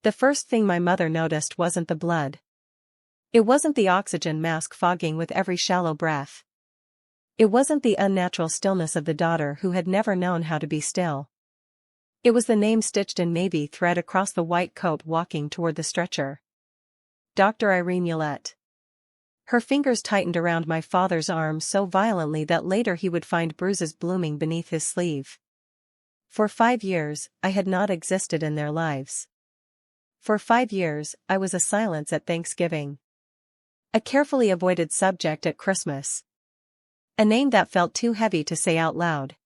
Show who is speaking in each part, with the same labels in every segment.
Speaker 1: The first thing my mother noticed wasn't the blood. It wasn't the oxygen mask fogging with every shallow breath. It wasn't the unnatural stillness of the daughter who had never known how to be still. It was the name stitched in navy thread across the white coat walking toward the stretcher. Dr. Irene Yolette. Her fingers tightened around my father's arm so violently that later he would find bruises blooming beneath his sleeve. For 5 years, I had not existed in their lives. For 5 years, I was a silence at Thanksgiving. A carefully avoided subject at Christmas. A name that felt too heavy to say out loud.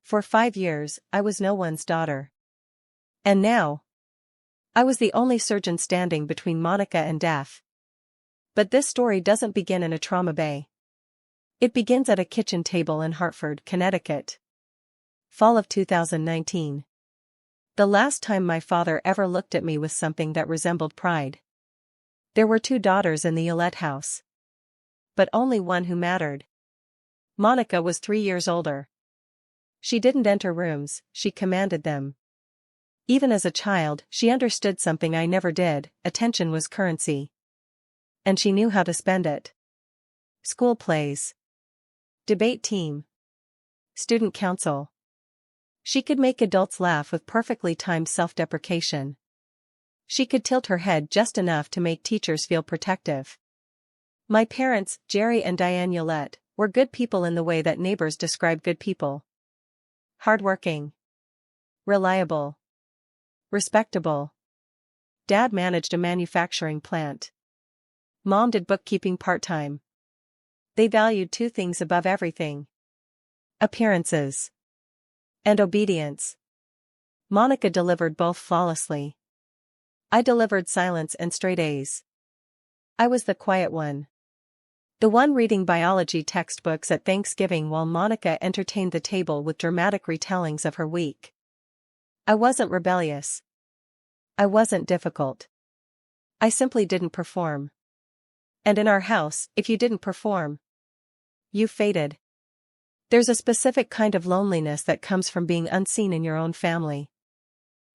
Speaker 1: For 5 years, I was no one's daughter. And now, I was the only surgeon standing between Monica and death. But this story doesn't begin in a trauma bay. It begins at a kitchen table in Hartford, Connecticut. Fall of 2019. The last time my father ever looked at me with something that resembled pride. There were 2 daughters in the Yolette house. But only one who mattered. Monica was 3 years older. She didn't enter rooms, she commanded them. Even as a child, she understood something I never did: attention was currency. And she knew how to spend it. School plays. Debate team. Student council. She could make adults laugh with perfectly timed self-deprecation. She could tilt her head just enough to make teachers feel protective. My parents, Jerry and Diane Yolette, were good people in the way that neighbors describe good people. Hardworking. Reliable. Respectable. Dad managed a manufacturing plant. Mom did bookkeeping part-time. They valued 2 things above everything: appearances and obedience. Monica delivered both flawlessly. I delivered silence and straight A's. I was the quiet one. The one reading biology textbooks at Thanksgiving while Monica entertained the table with dramatic retellings of her week. I wasn't rebellious. I wasn't difficult. I simply didn't perform. And in our house, if you didn't perform, you faded. There's a specific kind of loneliness that comes from being unseen in your own family.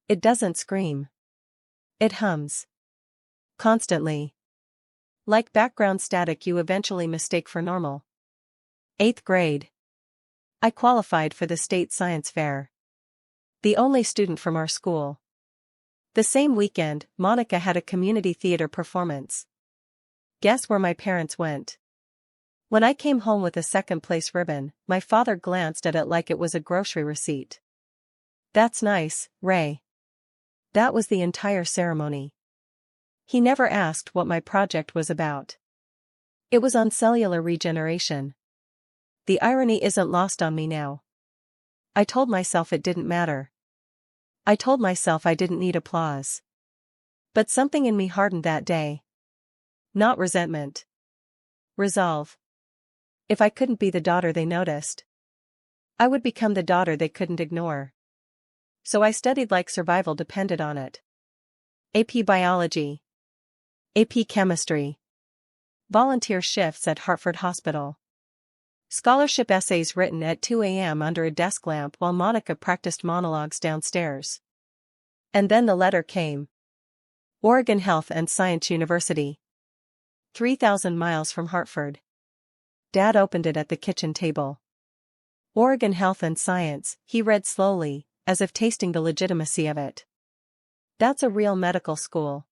Speaker 1: It doesn't scream. It hums. Constantly. Like background static you eventually mistake for normal. 8th grade. I qualified for the state science fair. The only student from our school. The same weekend, Monica had a community theater performance. Guess where my parents went? When I came home with a second-place ribbon, my father glanced at it like it was a grocery receipt. That's nice, Ray. That was the entire ceremony. He never asked what my project was about. It was on cellular regeneration. The irony isn't lost on me now. I told myself it didn't matter. I told myself I didn't need applause. But something in me hardened that day. Not resentment. Resolve. If I couldn't be the daughter they noticed, I would become the daughter they couldn't ignore. So I studied like survival depended on it. AP Biology. AP Chemistry. Volunteer shifts at Hartford Hospital. Scholarship essays written at 2 a.m. under a desk lamp while Monica practiced monologues downstairs. And then the letter came. Oregon Health and Science University. 3,000 miles from Hartford. Dad opened it at the kitchen table. Oregon Health and Science, he read slowly, as if tasting the legitimacy of it. That's a real medical school.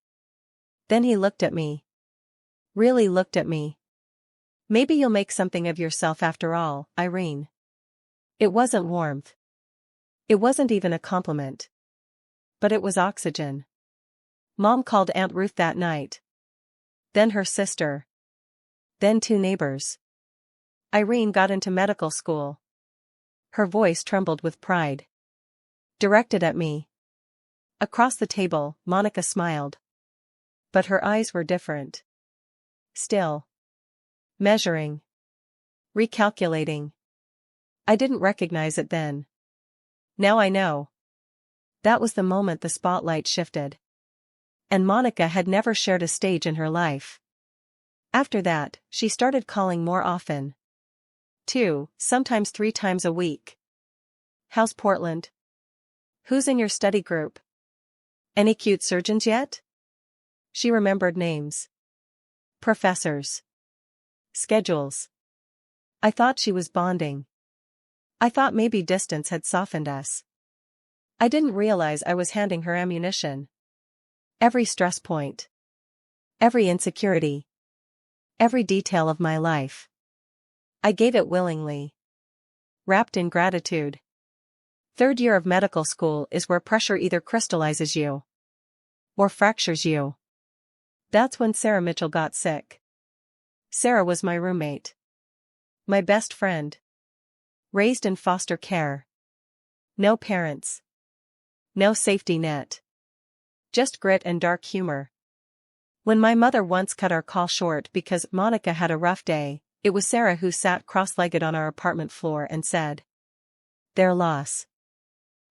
Speaker 1: Then he looked at me. Really looked at me. Maybe you'll make something of yourself after all, Irene. It wasn't warmth. It wasn't even a compliment. But it was oxygen. Mom called Aunt Ruth that night. Then her sister. Then 2 neighbors. Irene got into medical school. Her voice trembled with pride. Directed at me. Across the table, Monica smiled. But her eyes were different. Still. Measuring. Recalculating. I didn't recognize it then. Now I know. That was the moment the spotlight shifted. And Monica had never shared a stage in her life. After that, she started calling more often. 2, sometimes 3 times a week. How's Portland? Who's in your study group? Any cute surgeons yet? She remembered names. Professors. Schedules. I thought she was bonding. I thought maybe distance had softened us. I didn't realize I was handing her ammunition. Every stress point. Every insecurity. Every detail of my life. I gave it willingly. Wrapped in gratitude. Third year of medical school is where pressure either crystallizes you or fractures you. That's when Sarah Mitchell got sick. Sarah was my roommate. My best friend. Raised in foster care. No parents. No safety net. Just grit and dark humor. When my mother once cut our call short because Monica had a rough day, it was Sarah who sat cross-legged on our apartment floor and said, "Their loss.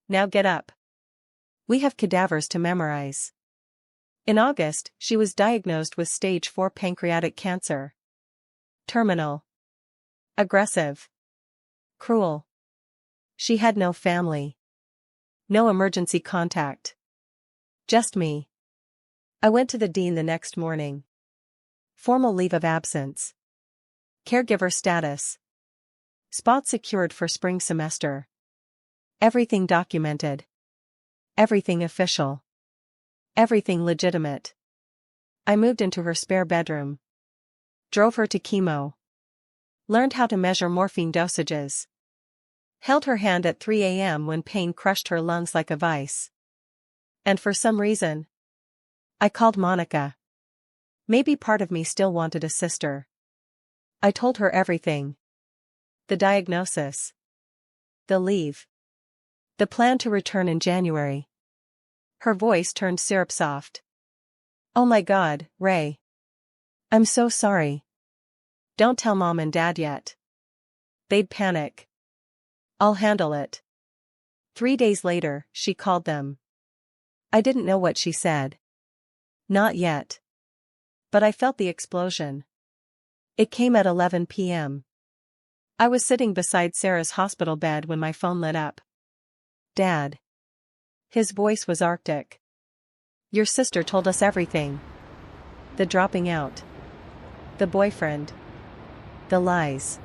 Speaker 1: Now get up. We have cadavers to memorize." In August, she was diagnosed with stage 4 pancreatic cancer. Terminal. Aggressive. Cruel. She had no family. No emergency contact. Just me. I went to the dean the next morning. Formal leave of absence. Caregiver status. Spot secured for spring semester. Everything documented. Everything official. Everything legitimate. I moved into her spare bedroom. Drove her to chemo. Learned how to measure morphine dosages. Held her hand at 3 a.m. when pain crushed her lungs like a vice. And for some reason, I called Monica. Maybe part of me still wanted a sister. I told her everything. The diagnosis. The leave. The plan to return in January. Her voice turned syrup soft. "Oh my God, Ray. I'm so sorry. Don't tell Mom and Dad yet. They'd panic. I'll handle it." 3 days later, she called them. I didn't know what she said. Not yet. But I felt the explosion. It came at 11 p.m. I was sitting beside Sarah's hospital bed when my phone lit up. "Dad." His voice was arctic. "Your sister told us everything. The dropping out. The boyfriend. The lies."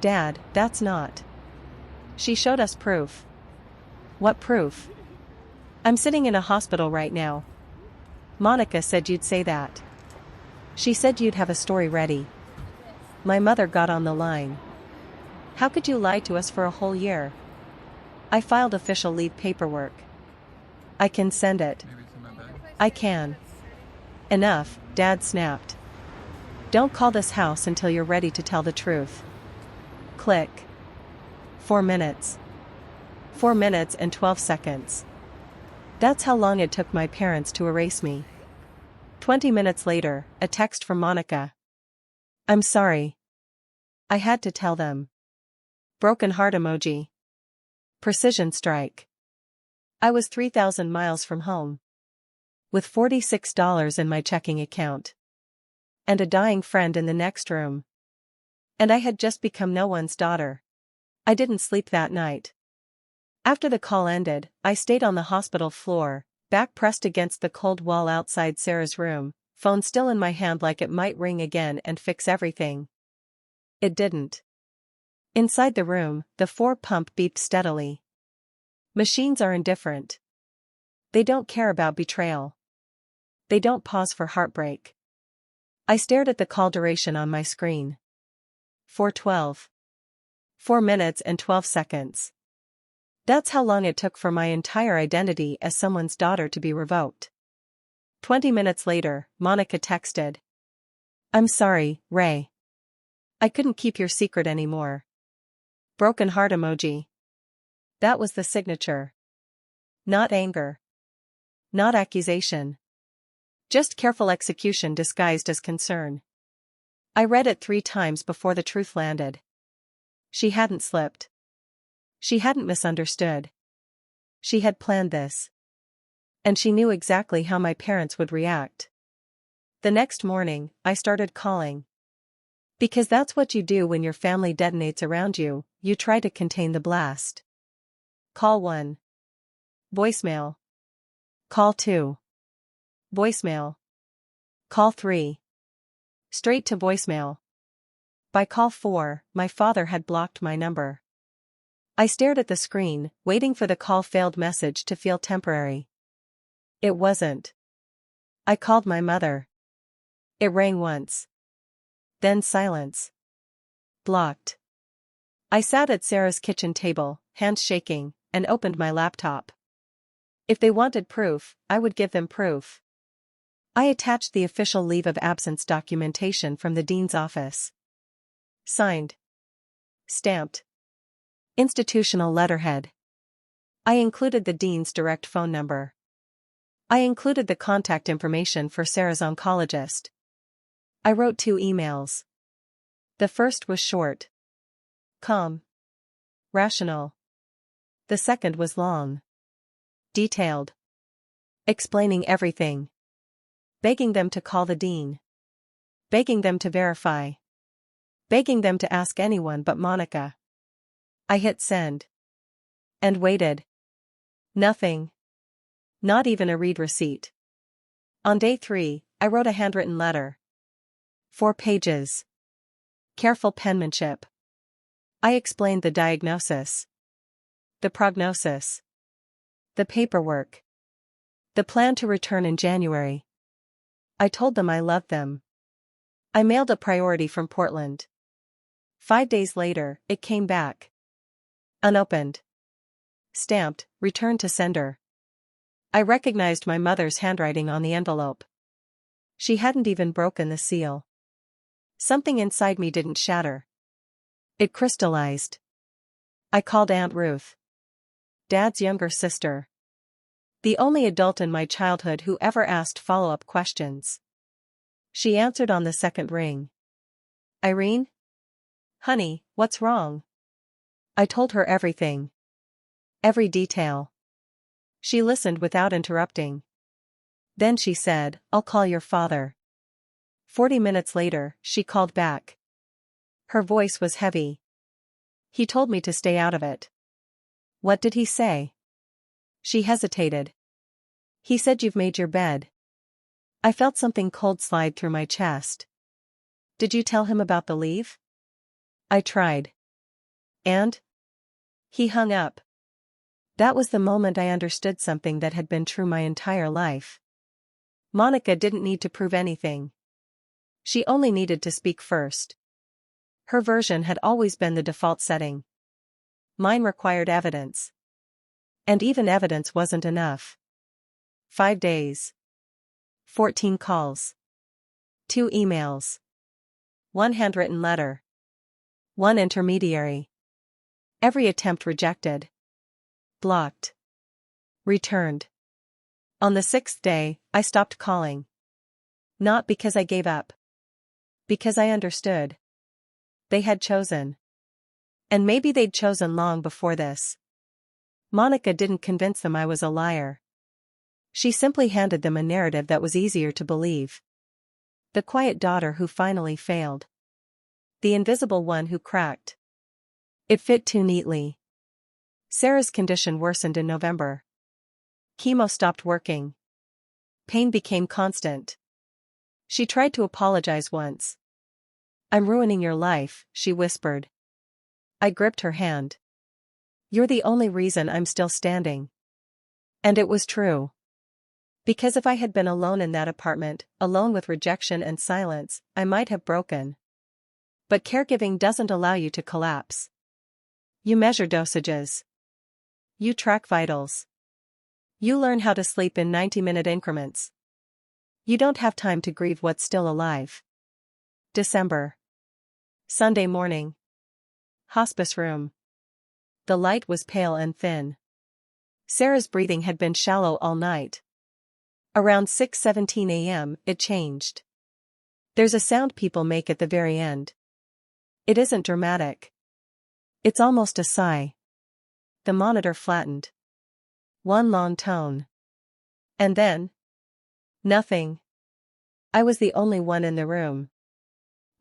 Speaker 1: "Dad, that's not." "She showed us proof." "What proof?" "I'm sitting in a hospital right now. Monica said you'd say that. She said you'd have a story ready." My mother got on the line. "How could you lie to us for a whole year?" I filed official leave paperwork. "I can send it." "I can." "Enough," Dad snapped. "Don't call this house until you're ready to tell the truth." Click. 4 minutes. 4 minutes and 12 seconds. That's how long it took my parents to erase me. 20 minutes later, a text from Monica. "I'm sorry. I had to tell them." Broken heart emoji. Precision strike. I was 3,000 miles from home. With $46 in my checking account. And a dying friend in the next room. And I had just become no one's daughter. I didn't sleep that night. After the call ended, I stayed on the hospital floor, back pressed against the cold wall outside Sarah's room, phone still in my hand like it might ring again and fix everything. It didn't. Inside the room, the 4-pump beeped steadily. Machines are indifferent. They don't care about betrayal. They don't pause for heartbreak. I stared at the call duration on my screen. 4:12. 4 minutes and 12 seconds. That's how long it took for my entire identity as someone's daughter to be revoked. 20 minutes later, Monica texted. "I'm sorry, Ray. I couldn't keep your secret anymore." Broken heart emoji. That was the signature. Not anger. Not accusation. Just careful execution disguised as concern. I read it 3 times before the truth landed. She hadn't slipped. She hadn't misunderstood. She had planned this. And she knew exactly how my parents would react. The next morning, I started calling. Because that's what you do when your family detonates around you, you try to contain the blast. Call 1. Voicemail. Call 2. Voicemail. Call 3. Straight to voicemail. By call 4, my father had blocked my number. I stared at the screen, waiting for the call failed message to feel temporary. It wasn't. I called my mother. It rang once. Then silence. Blocked. I sat at Sarah's kitchen table, hands shaking, and opened my laptop. If they wanted proof, I would give them proof. I attached the official leave of absence documentation from the dean's office. Signed. Stamped. Institutional letterhead. I included the dean's direct phone number. I included the contact information for Sarah's oncologist. I wrote 2 emails. The first was short. Calm. Rational. The second was long. Detailed. Explaining everything. Begging them to call the dean. Begging them to verify. Begging them to ask anyone but Monica. I hit send. And waited. Nothing. Not even a read receipt. On day 3, I wrote a handwritten letter. 4 pages. Careful penmanship. I explained the diagnosis. The prognosis. The paperwork. The plan to return in January. I told them I loved them. I mailed a priority from Portland. 5 days later, it came back. Unopened. Stamped, returned to sender. I recognized my mother's handwriting on the envelope. She hadn't even broken the seal. Something inside me didn't shatter. It crystallized. I called Aunt Ruth. Dad's younger sister. The only adult in my childhood who ever asked follow-up questions. She answered on the second ring. Irene? Honey, what's wrong? I told her everything. Every detail. She listened without interrupting. Then she said, I'll call your father. 40 minutes later, she called back. Her voice was heavy. He told me to stay out of it. What did he say? She hesitated. He said you've made your bed. I felt something cold slide through my chest. Did you tell him about the leave? I tried. And? He hung up. That was the moment I understood something that had been true my entire life. Monica didn't need to prove anything. She only needed to speak first. Her version had always been the default setting. Mine required evidence. And even evidence wasn't enough. 5 days. 14 calls. 2 emails. 1 handwritten letter. 1 intermediary. Every attempt rejected. Blocked. Returned. On the 6th day, I stopped calling. Not because I gave up. Because I understood. They had chosen. And maybe they'd chosen long before this. Monica didn't convince them I was a liar. She simply handed them a narrative that was easier to believe. The quiet daughter who finally failed. The invisible one who cracked. It fit too neatly. Sarah's condition worsened in November. Chemo stopped working. Pain became constant. She tried to apologize once. I'm ruining your life, she whispered. I gripped her hand. You're the only reason I'm still standing. And it was true. Because if I had been alone in that apartment, alone with rejection and silence, I might have broken. But caregiving doesn't allow you to collapse. You measure dosages. You track vitals. You learn how to sleep in 90-minute increments. You don't have time to grieve what's still alive. December. Sunday morning. Hospice room. The light was pale and thin. Sarah's breathing had been shallow all night. Around 6:17 a.m., it changed. There's a sound people make at the very end. It isn't dramatic. It's almost a sigh. The monitor flattened. One long tone. And then? Nothing. I was the only one in the room.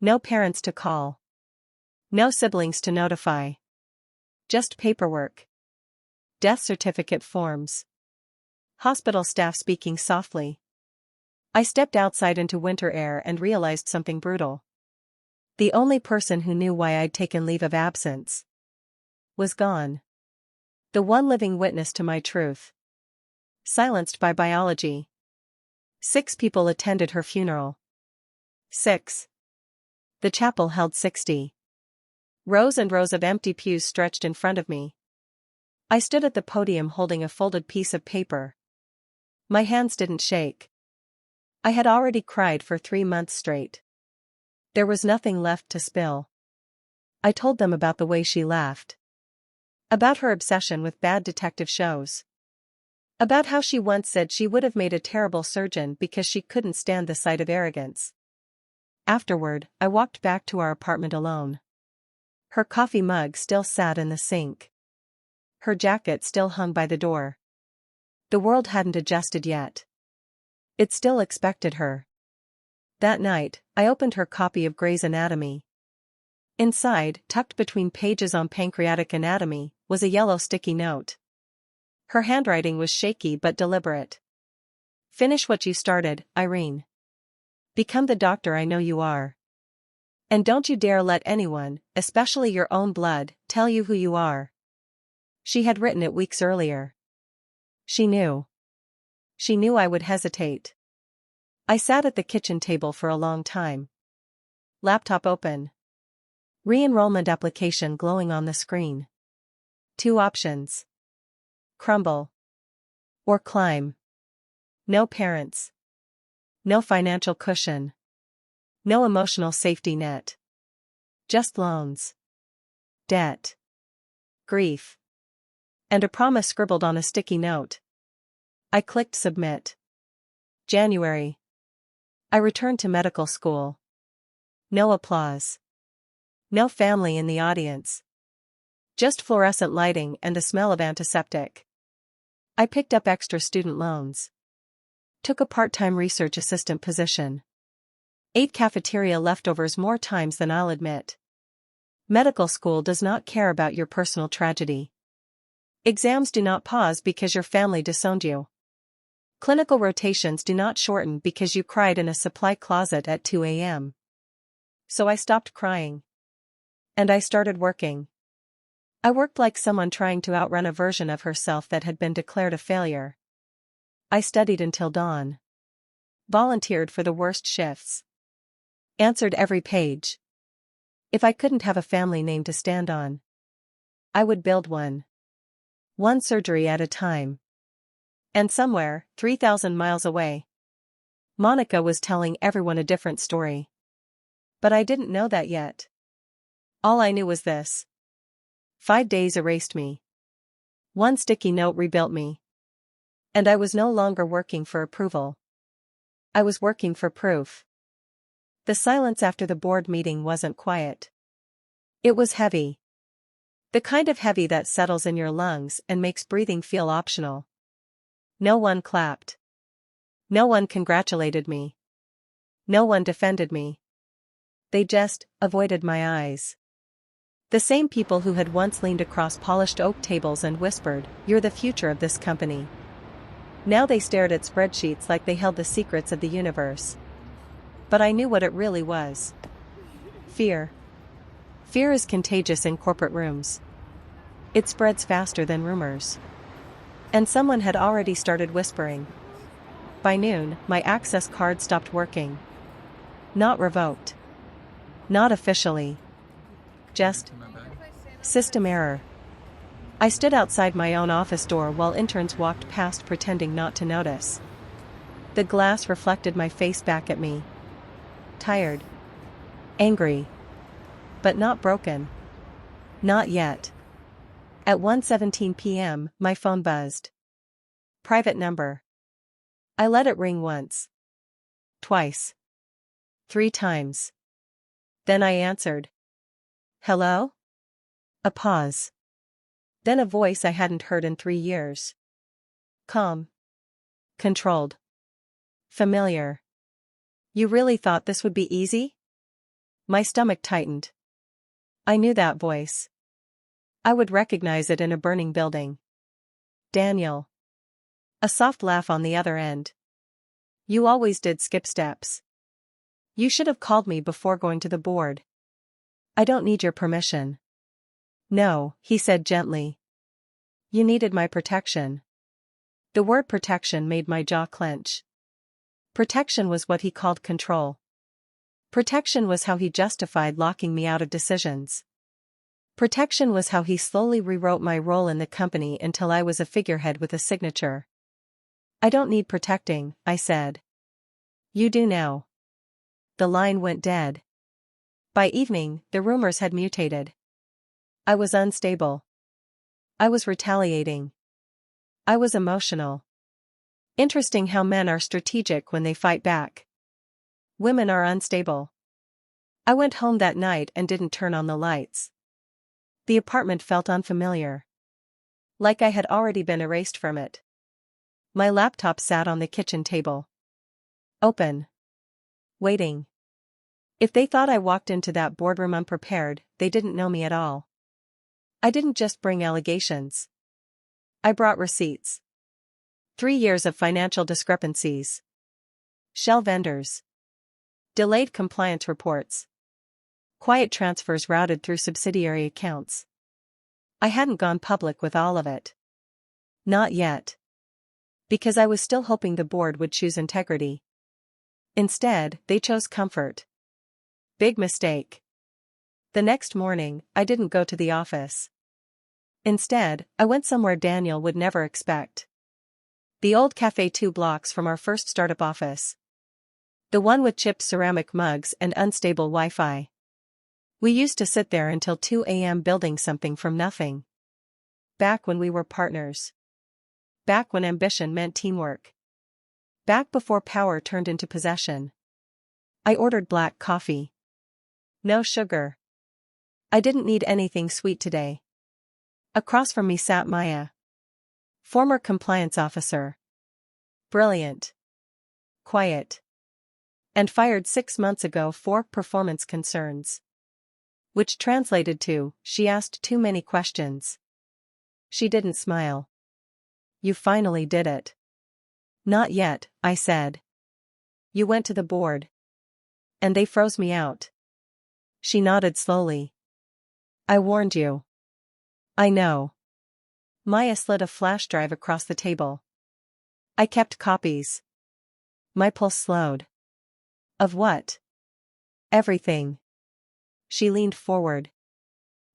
Speaker 1: No parents to call. No siblings to notify. Just paperwork. Death certificate forms. Hospital staff speaking softly. I stepped outside into winter air and realized something brutal. The only person who knew why I'd taken leave of absence was gone. The one living witness to my truth. Silenced by biology. 6 people attended her funeral. 6. The chapel held 60. Rows and rows of empty pews stretched in front of me. I stood at the podium holding a folded piece of paper. My hands didn't shake. I had already cried for 3 months straight. There was nothing left to spill. I told them about the way she laughed. About her obsession with bad detective shows. About how she once said she would have made a terrible surgeon because she couldn't stand the sight of arrogance. Afterward, I walked back to our apartment alone. Her coffee mug still sat in the sink. Her jacket still hung by the door. The world hadn't adjusted yet. It still expected her. That night, I opened her copy of Grey's Anatomy. Inside, tucked between pages on pancreatic anatomy, was a yellow sticky note. Her handwriting was shaky but deliberate. Finish what you started, Irene. Become the doctor I know you are. And don't you dare let anyone, especially your own blood, tell you who you are. She had written it weeks earlier. She knew. She knew I would hesitate. I sat at the kitchen table for a long time. Laptop open. Re-enrollment application glowing on the screen. 2 options. Crumble. Or climb. No parents. No financial cushion. No emotional safety net. Just loans. Debt. Grief. And a promise scribbled on a sticky note. I clicked submit. January. I returned to medical school. No applause. No family in the audience. Just fluorescent lighting and the smell of antiseptic. I picked up extra student loans. Took a part-time research assistant position. Ate cafeteria leftovers more times than I'll admit. Medical school does not care about your personal tragedy. Exams do not pause because your family disowned you. Clinical rotations do not shorten because you cried in a supply closet at 2 a.m. So I stopped crying. And I started working. I worked like someone trying to outrun a version of herself that had been declared a failure. I studied until dawn. Volunteered for the worst shifts. Answered every page. If I couldn't have a family name to stand on, I would build one. One surgery at a time. And somewhere, 3,000 miles away, Monica was telling everyone a different story. But I didn't know that yet. All I knew was this. 5 days erased me. One sticky note rebuilt me. And I was no longer working for approval. I was working for proof. The silence after the board meeting wasn't quiet. It was heavy. The kind of heavy that settles in your lungs and makes breathing feel optional. No one clapped. No one congratulated me. No one defended me. They just avoided my eyes. The same people who had once leaned across polished oak tables and whispered, "You're the future of this company." Now they stared at spreadsheets like they held the secrets of the universe. But I knew what it really was. Fear. Fear is contagious in corporate rooms. It spreads faster than rumors. And someone had already started whispering. By noon, my access card stopped working. Not revoked. Not officially. Just system error. I stood outside my own office door while interns walked past pretending not to notice. The glass reflected my face back at me. Tired. Angry. But not broken. Not yet. At 1:17 p.m., my phone buzzed. Private number. I let it ring once. Twice. 3 times. Then I answered. Hello? A pause. Then a voice I hadn't heard in 3 years. Calm. Controlled. Familiar. You really thought this would be easy? My stomach tightened. I knew that voice. I would recognize it in a burning building. Daniel. A soft laugh on the other end. You always did skip steps. You should have called me before going to the board. I don't need your permission. No, he said gently. You needed my protection. The word protection made my jaw clench. Protection was what he called control. Protection was how he justified locking me out of decisions. Protection was how he slowly rewrote my role in the company until I was a figurehead with a signature. I don't need protecting, I said. You do now. The line went dead. By evening, the rumors had mutated. I was unstable. I was retaliating. I was emotional. Interesting how men are strategic when they fight back. Women are unstable. I went home that night and didn't turn on the lights. The apartment felt unfamiliar. Like I had already been erased from it. My laptop sat on the kitchen table. Open. Waiting. If they thought I walked into that boardroom unprepared, they didn't know me at all. I didn't just bring allegations. I brought receipts. 3 years of financial discrepancies. Shell vendors. Delayed compliance reports. Quiet transfers routed through subsidiary accounts. I hadn't gone public with all of it. Not yet. Because I was still hoping the board would choose integrity. Instead, they chose comfort. Big mistake. The next morning, I didn't go to the office. Instead, I went somewhere Daniel would never expect. The old cafe 2 blocks from our first startup office. The one with chipped ceramic mugs and unstable Wi-Fi. We used to sit there until 2 a.m. building something from nothing. Back when we were partners. Back when ambition meant teamwork. Back before power turned into possession. I ordered black coffee. No sugar. I didn't need anything sweet today. Across from me sat Maya. Former compliance officer. Brilliant. Quiet. And fired 6 months ago for performance concerns. Which translated to, she asked too many questions. She didn't smile. You finally did it. Not yet, I said. You went to the board. And they froze me out. She nodded slowly. I warned you. I know. Maya slid a flash drive across the table. I kept copies. My pulse slowed. Of what? Everything. She leaned forward.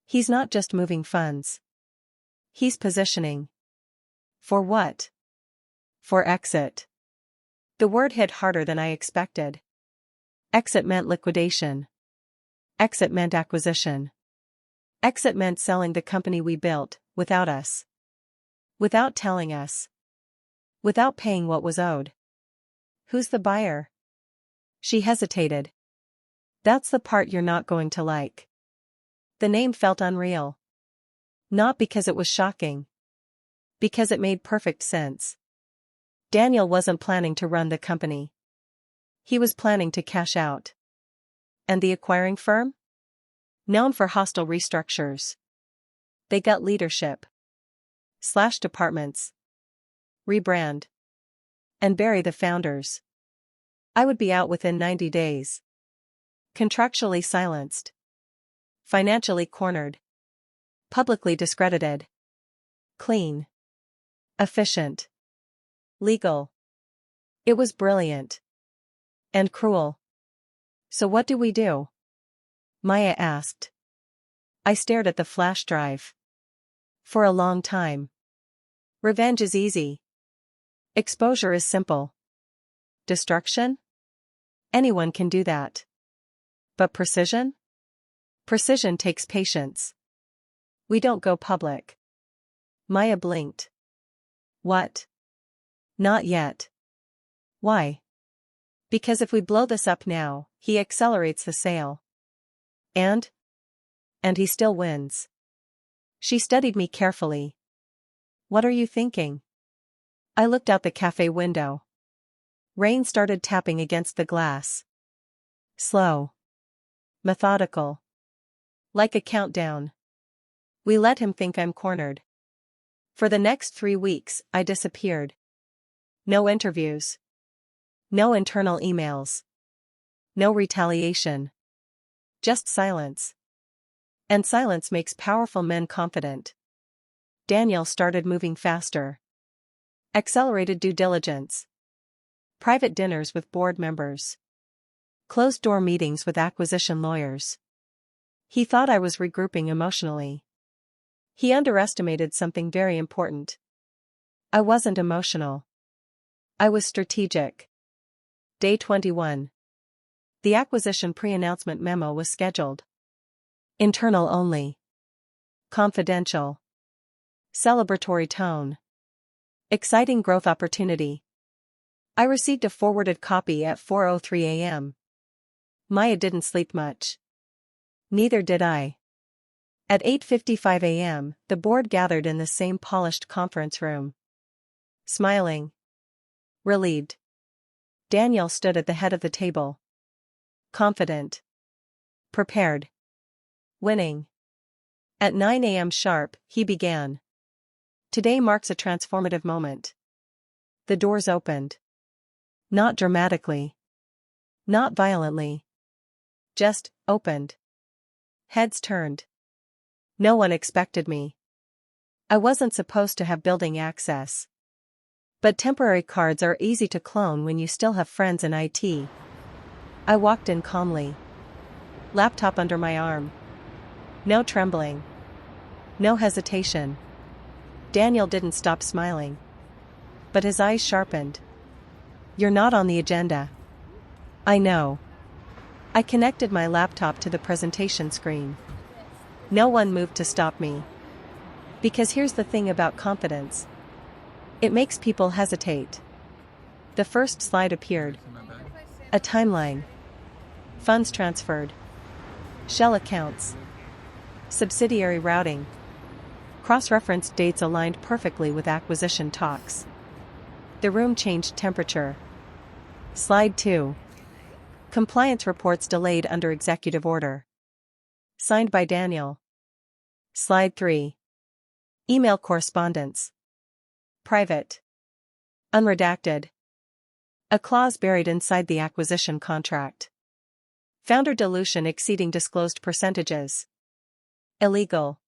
Speaker 1: He's not just moving funds. He's positioning. For what? For exit. The word hit harder than I expected. Exit meant liquidation. Exit meant acquisition. Exit meant selling the company we built, without us. Without telling us. Without paying what was owed. Who's the buyer? She hesitated. That's the part you're not going to like. The name felt unreal. Not because it was shocking. Because it made perfect sense. Daniel wasn't planning to run the company. He was planning to cash out. And the acquiring firm? Known for hostile restructures. They got leadership. Slash departments. Rebrand. And bury the founders. I would be out within 90 days. Contractually silenced. Financially cornered. Publicly discredited. Clean. Efficient. Legal. It was brilliant. And cruel. So what do we do? Maya asked. I stared at the flash drive. For a long time. Revenge is easy. Exposure is simple. Destruction? Anyone can do that. But precision? Precision takes patience. We don't go public. Maya blinked. What? Not yet. Why? Because if we blow this up now, he accelerates the sale. And he still wins. She studied me carefully. What are you thinking? I looked out the cafe window. Rain started tapping against the glass. Slow. Methodical. Like a countdown. We let him think I'm cornered. For the next 3 weeks, I disappeared. No interviews. No internal emails. No retaliation. Just silence. And silence makes powerful men confident. Daniel started moving faster. Accelerated due diligence. Private dinners with board members. Closed-door meetings with acquisition lawyers. He thought I was regrouping emotionally. He underestimated something very important. I wasn't emotional. I was strategic. Day 21. The acquisition pre-announcement memo was scheduled. Internal only. Confidential. Celebratory tone. Exciting growth opportunity. I received a forwarded copy at 4:03 a.m. Maya didn't sleep much. Neither did I. At 8:55 a.m., the board gathered in the same polished conference room. Smiling. Relieved. Daniel stood at the head of the table. Confident. Prepared. Winning. At 9 a.m. sharp, he began. Today marks a transformative moment. The doors opened. Not dramatically. Not violently. Just opened. Heads turned. No one expected me. I wasn't supposed to have building access. But temporary cards are easy to clone when you still have friends in IT. I walked in calmly. Laptop under my arm. No trembling. No hesitation. Daniel didn't stop smiling. But his eyes sharpened. You're not on the agenda. I know. I connected my laptop to the presentation screen. No one moved to stop me. Because here's the thing about confidence. It makes people hesitate. The first slide appeared. A timeline. Funds transferred. Shell accounts. Subsidiary routing. Cross-referenced dates aligned perfectly with acquisition talks. The room changed temperature. Slide 2. Compliance reports delayed under executive order. Signed by Daniel. Slide 3. Email correspondence. Private. Unredacted. A clause buried inside the acquisition contract. Founder dilution exceeding disclosed percentages. Illegal.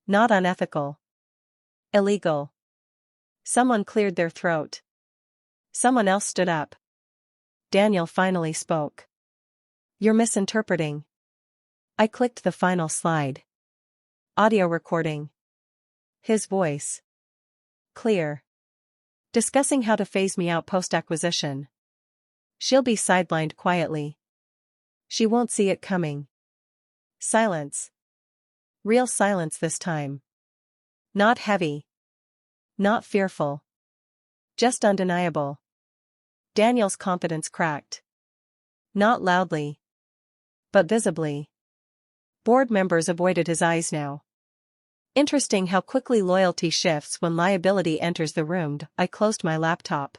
Speaker 1: Not unethical. Illegal. Someone cleared their throat. Someone else stood up. Daniel finally spoke. You're misinterpreting. I clicked the final slide. Audio recording. His voice. Clear. Discussing how to phase me out post-acquisition. She'll be sidelined quietly. She won't see it coming. Silence. Real silence this time. Not heavy. Not fearful. Just undeniable. Daniel's confidence cracked. Not loudly. But visibly. Board members avoided his eyes now. Interesting how quickly loyalty shifts when liability enters the room. I closed my laptop.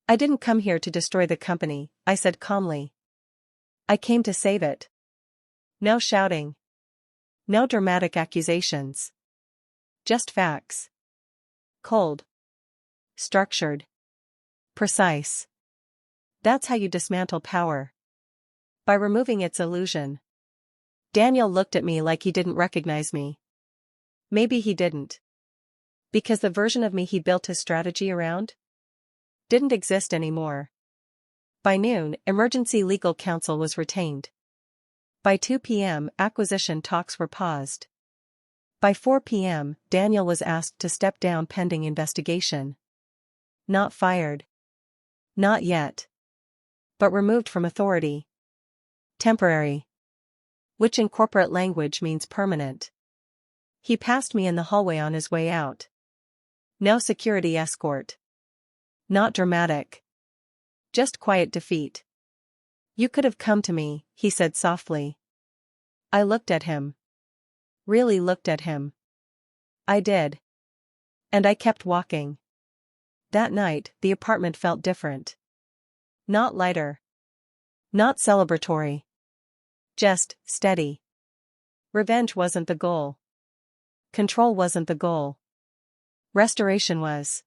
Speaker 1: I didn't come here to destroy the company, I said calmly. I came to save it. No shouting. No dramatic accusations. Just facts. Cold. Structured. Precise. That's how you dismantle power. By removing its illusion. Daniel looked at me like he didn't recognize me. Maybe he didn't. Because the version of me he built his strategy around didn't exist anymore. By noon, emergency legal counsel was retained. By 2 p.m., acquisition talks were paused. By 4 p.m., Daniel was asked to step down pending investigation. Not fired. Not yet. But removed from authority. Temporary. Which in corporate language means permanent. He passed me in the hallway on his way out. No security escort. Not dramatic. Just quiet defeat. You could have come to me, he said softly. I looked at him. Really looked at him. I did. And I kept walking. That night, the apartment felt different. Not lighter. Not celebratory. Just steady. Revenge wasn't the goal. Control wasn't the goal. Restoration was.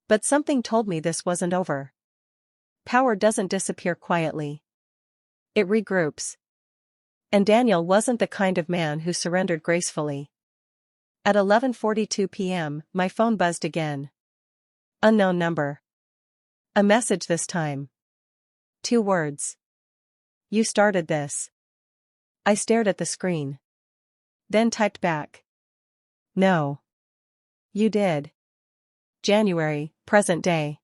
Speaker 1: But something told me this wasn't over. Power doesn't disappear quietly. It regroups. And Daniel wasn't the kind of man who surrendered gracefully. At 11:42 p.m., my phone buzzed again. Unknown number. A message this time. 2 words. You started this. I stared at the screen. Then typed back. No. You did. January, present day.